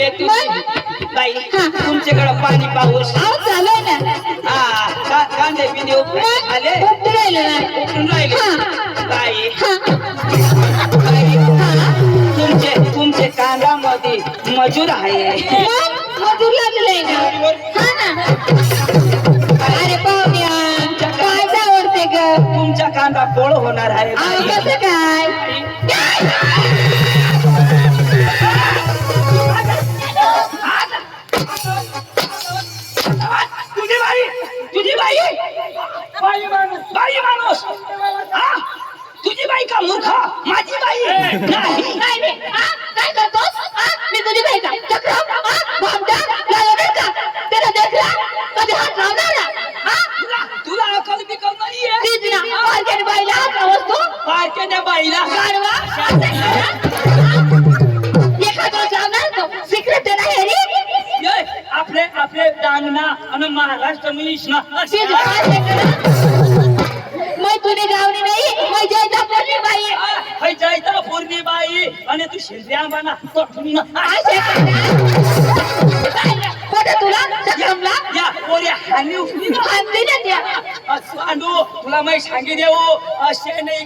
ये बाई तुमच्याकडे पाणी पाऊस चालू ना कांदे बिंदे आले उठून राहिले बाई तुमचे कांद्यामध्ये मजूर आहे मजूर लागलेलं आहे ना अरे पाहुण्या काय आवडते ग तुमचा कांदा पोळ होणार आहे कसं काय तुझी बाई माणूस तुझी बाई का मूर्ख माझी बाई नाही काय करतोस मी तुझी बाई का चक्रम भामटा लावणार का त्याला देखला कधी हात लावणार तुला अकल बिकल नाहीये तीच ना मार्केट बाईला हात वस्तू पार्ट्याच्या बाईला गाडवा एखादा लावणार तो सिक्रेट आहे रे आपले दांगना आणि महाराष्ट्र मिशना मैं तुने गावनी नाही मैं जयता पूर्णी बाई है जयता पूर्णी बाई आणि तू शिरयामाना कोण तुला चक्रमला या पोरी हानी उठली हांदी ना त्या सांडू तुला मी सांगी देऊ असे नाही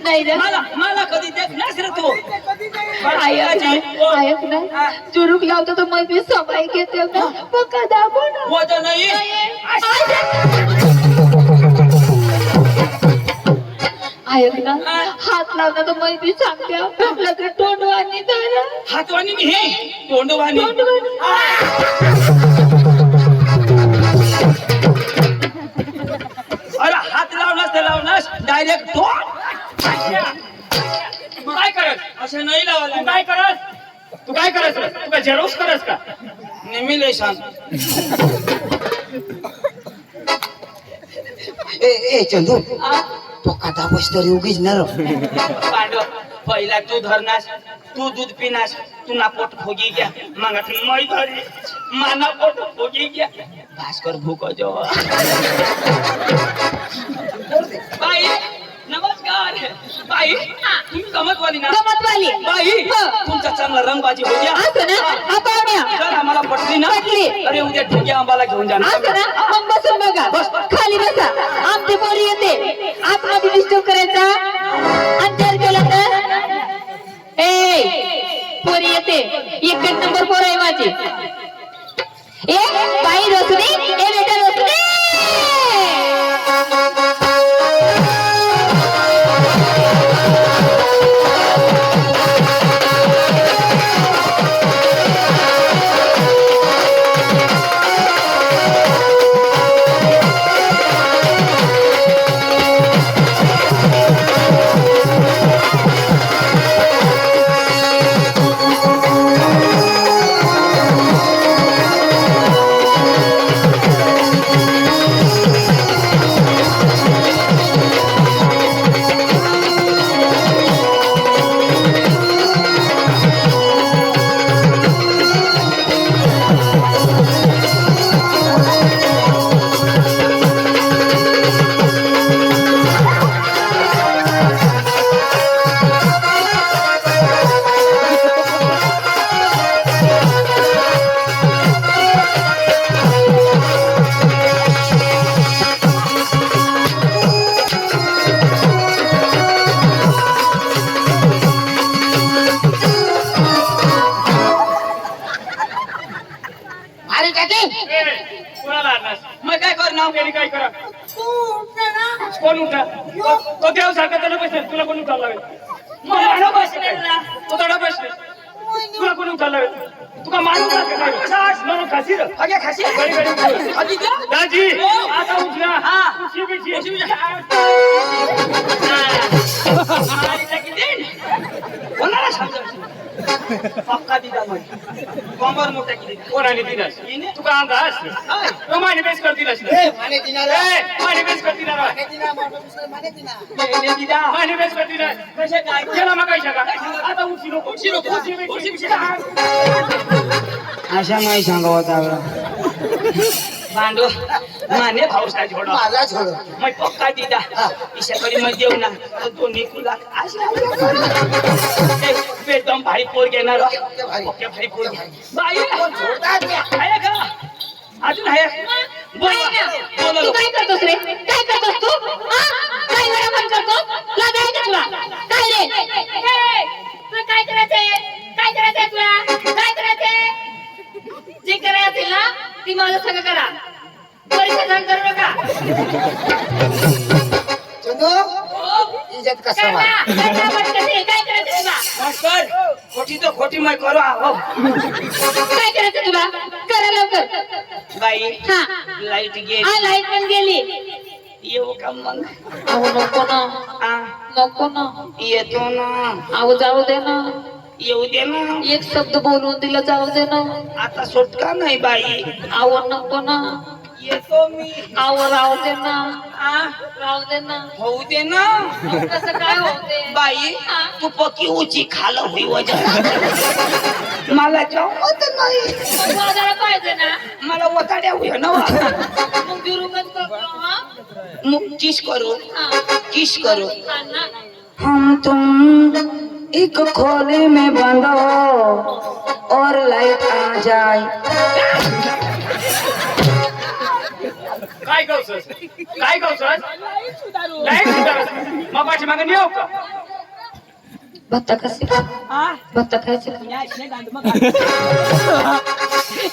नाही रे मला कधी देखनास रे तू ऐक ना चुरूक लावतो तर मग मी सफाई घेते ना पक्का दाबो ना होत नाही ऐक ना हात लावला तर मग मी सांगते लग्न तोंडवानी झालं हातवानी मी हे तोंडवानी अरे हात लावणार डायरेक्ट तोंड काय करत असं नाही लावलं तू काय करत तू काय झेरॉक्स करस का निमिलेशन ए चंदू तो काटा बसतरी उगीच नर पांडव पहिला तू धरनास तू दूध पिनास तू ना पोट फोगी गया मग मै धरी माना पोट फोगी गया भास्कर भूक जो बाई नमस्कार बाई तुम्ही गमतवाली ना गमतवाली बाई तुमचा चांगला रंगबाजी हो गया असं ना हा पाहुण्या तर आम्हाला पटली ना पटली. अरे उद्या ठोक्या आंबाला घेऊन जा असं ना मग बसून बघा खाली बसा आमची पोरी येते आतमध्ये डिस्टर्ब करायचा अंतर केलं तर ए पोरी येते एक नंबर पोर आहे माझी ए बाई रोसनी ए बेटा रोसनी मग काय कर नाव केली काय करा कोण उठा तो देव सारखा त्याला बसेल तुला कोण उठायला लागेल बसलेला तो थोडा बसले तुला कोण उठायला लागेल तुका मारू खासी खासी दाजी आता उठला कोणाला पक्का दिला कमर मोठा किती कोणाने दिलास तुका अंदाज तो माने बेस कर दिलास माने बेस कर दिला माने बेस कर दिला कशा काय केला मग काय आता उठशी अशा नाही सांगावता भांडो माने भाऊसा जोडो माझा छोडो मैं पक्का दीदा ईशा करी मैं देऊ ना तो दोन्ही तुला बेट एकदम भारी पोर घेणार ओके भारी. ओके भारी पोर ओके भारी. बाई जोरदार द्या. आहे का अजून आहे बोल बोल तू काय करतोस रे काय करतोस तू हा? काय वेळा करतोस लाज आहे का तुला काय रे तुला काय करायचंय काय करायचंय तुला काय करायचंय जे करायचं असेल ना ती माझं सगळं करा परीक्षा करू नका चंदू इज्जत का सवाल. काय करायचं तुला मास्तर खोटी तो खोटी मैं करो आओ काय करायचं तुला करा लवकर बाई हा लाईट गेली हा लाईट पण गेली येऊ का मग अहो नको ना आ, नको ना येतो ना अहो जाऊ दे ना येऊ दे ना एक शब्द बोलून दिला जाऊ दे ना आता सुटका नाही बाई अहो नको ना येतो मी अहो राहू दे ना आ, राहू दे ना होऊ दे ना अहो, कसं काय होते बाई तू पकी उची खाल होई वजन मला जमत नाही बाजारात पाहिजे ना मला वताड्या होई ना मग बिरुमच करतो हा मग किस करू हा. किस करू हा ना. हम तुम एक खोले में बंद हो और लाइट आ जाए. काय गवसस काय गवसस लाईट सुधारस मग पाठी मागे येऊ का भत्ता कसे हा भत्ता खायचं का? या इथे गांड मग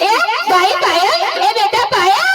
ए बाई पाया ए बेटा पाया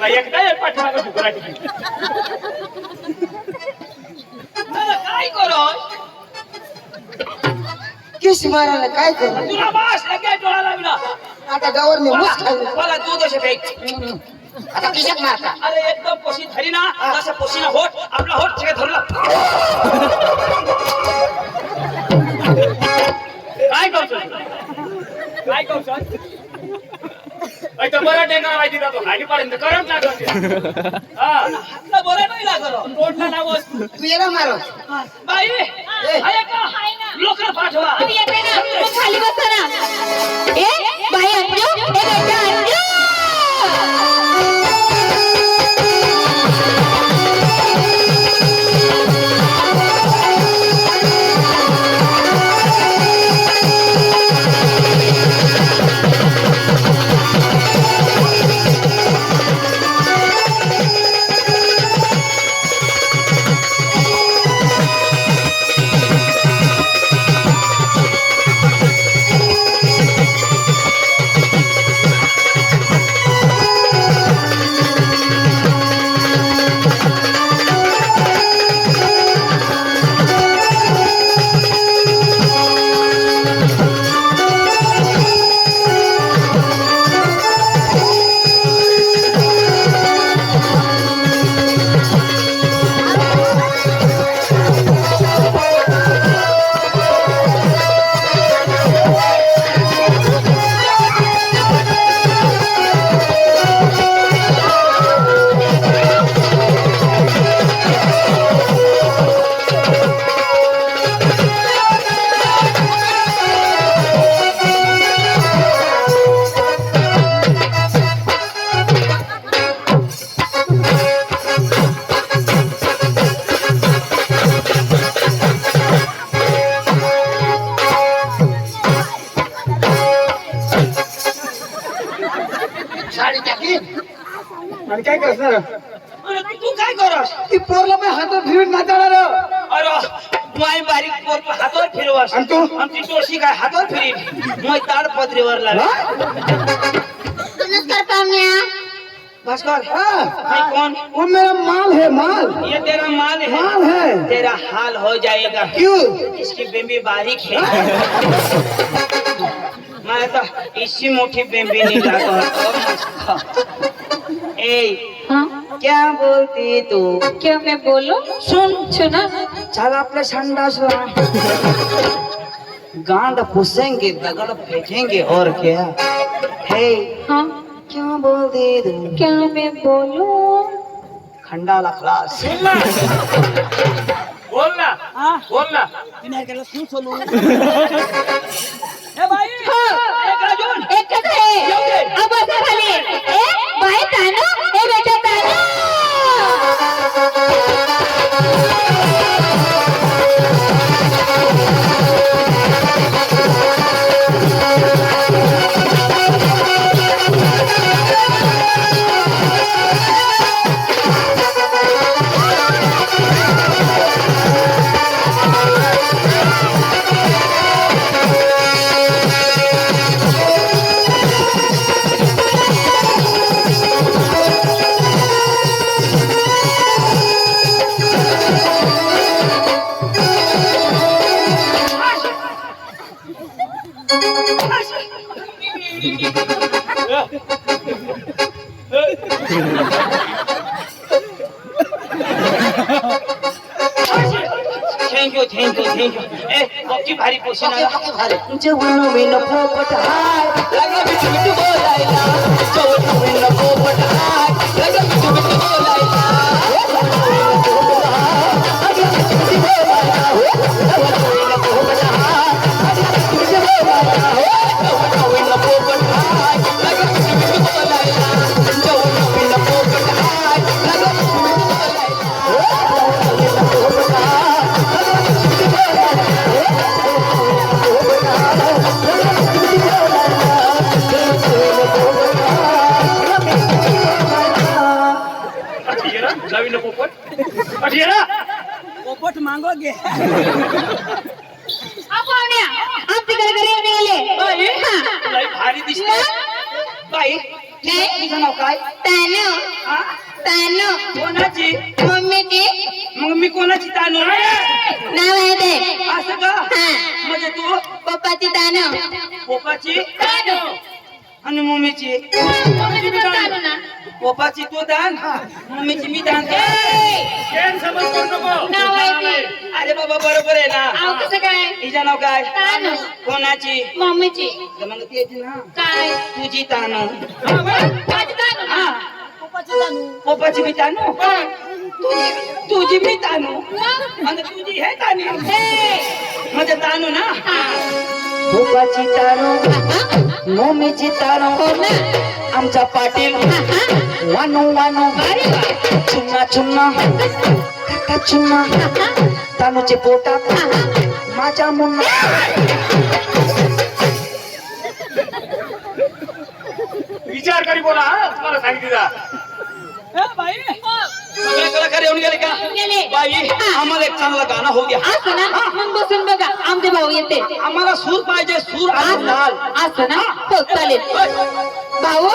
एकदा पाठी मागे फुकरा काय करू किस मारायला काय करू. तुला बास लगे डोळा लागला आता गवरने मुस खाल्ली. मला दूध असे फेक आता किशात मारता. अरे एकदम पोशी धरी ना तसं पोशीना होट आपला होट सगळं धरला काय करतो काय करतो तो बरा टेंगा माहिती जातो खालीपर्यंत करंट लागत हा हातला बरं नाही लागलं तोडला लागस तू ये ना मारो. बाई आहे का लोक पाठवा तू येते ना मग खाली बसा ना ए बाई अंजू ए बेटा अंजू साडी टाकली आणि काय करणार. अरे तू काय करस ती पोरला मी हातात फिरून नाचाणार. अरे माय बाई हातावर फिरवास आणि तू? आमची तुळशी काय हातावर फिरी मग ताडपत्रीवर लागला नमस्कार पाहुण्या. भास्कर हाँ, भाई कौन वो मेरा माल है माल ये तेरा माल है माल है तेरा हाल हो जाएगा क्यों इसकी बेबी बारीक है मैं तो इसी मोटी बेबी निकाल ए हाँ क्या बोलती तू क्या मैं बोलूं? सुना चल अपने संडासला गांड पुसेंगे दगड़ फेंकेंगे और क्या हे हाँ क्या बोलती तू क्या मैं बोलूं? खंडाला खलास बोल ना बोल ना एकच आहे अब असं झाले ए बाय तानो ए बेटा तानो थँक्यू ए पक्की भारी पोषण जेवण विन पोपट हाय लगे बिटू बिटू बोलायला जेवण विन पोपट हाय लगे बिटू बिटू बोलायला नवीन पोपट अठिया पोपट मागोगे पाहुण्या आमच्या घरी येऊन गेले लई भारी दिसते बाई तुझं नाव काय तानो हा? तानो कोणाची मम्मीची मग मी कोणाची तानू नाव आहे ते असं का हा म्हणजे तू पप्पाची तानो पोपाची तानो आणि मम्मीची मम्मीची पण तानो ना पोपाची तू दान मम्मीची मी दान केन समज करू नको नाव आहे ते अरे बाबा बरोबर आहे ना आव कसं काय तिचं नाव काय तानो कोणाची मम्मीची तर मग त्याची ना काय तुझी तानू माझी तानो ना हा पोपाची मी तानू तुझी मी तानू आणि तुझी हे तानी म्हणजे तानू ना पोपाची तानू मम्मीची तानू हो ना आमचा पाटील वानू वानू अरे वा चुन्ना चुन्ना काका चुन्ना तानूचे पोटात माझ्या मुन्ना विचार करी बोला हा तुम्हाला सांगितलं सगळे कलाकार येऊन गेले का गेले. बाई आम्हाला एक चांगला गाणं होऊ द्या असं ना मग बसून बघा आमचे भाऊ येते आम्हाला सूर पाहिजे सूर आणि लाल असं ना हो चालेल भाऊ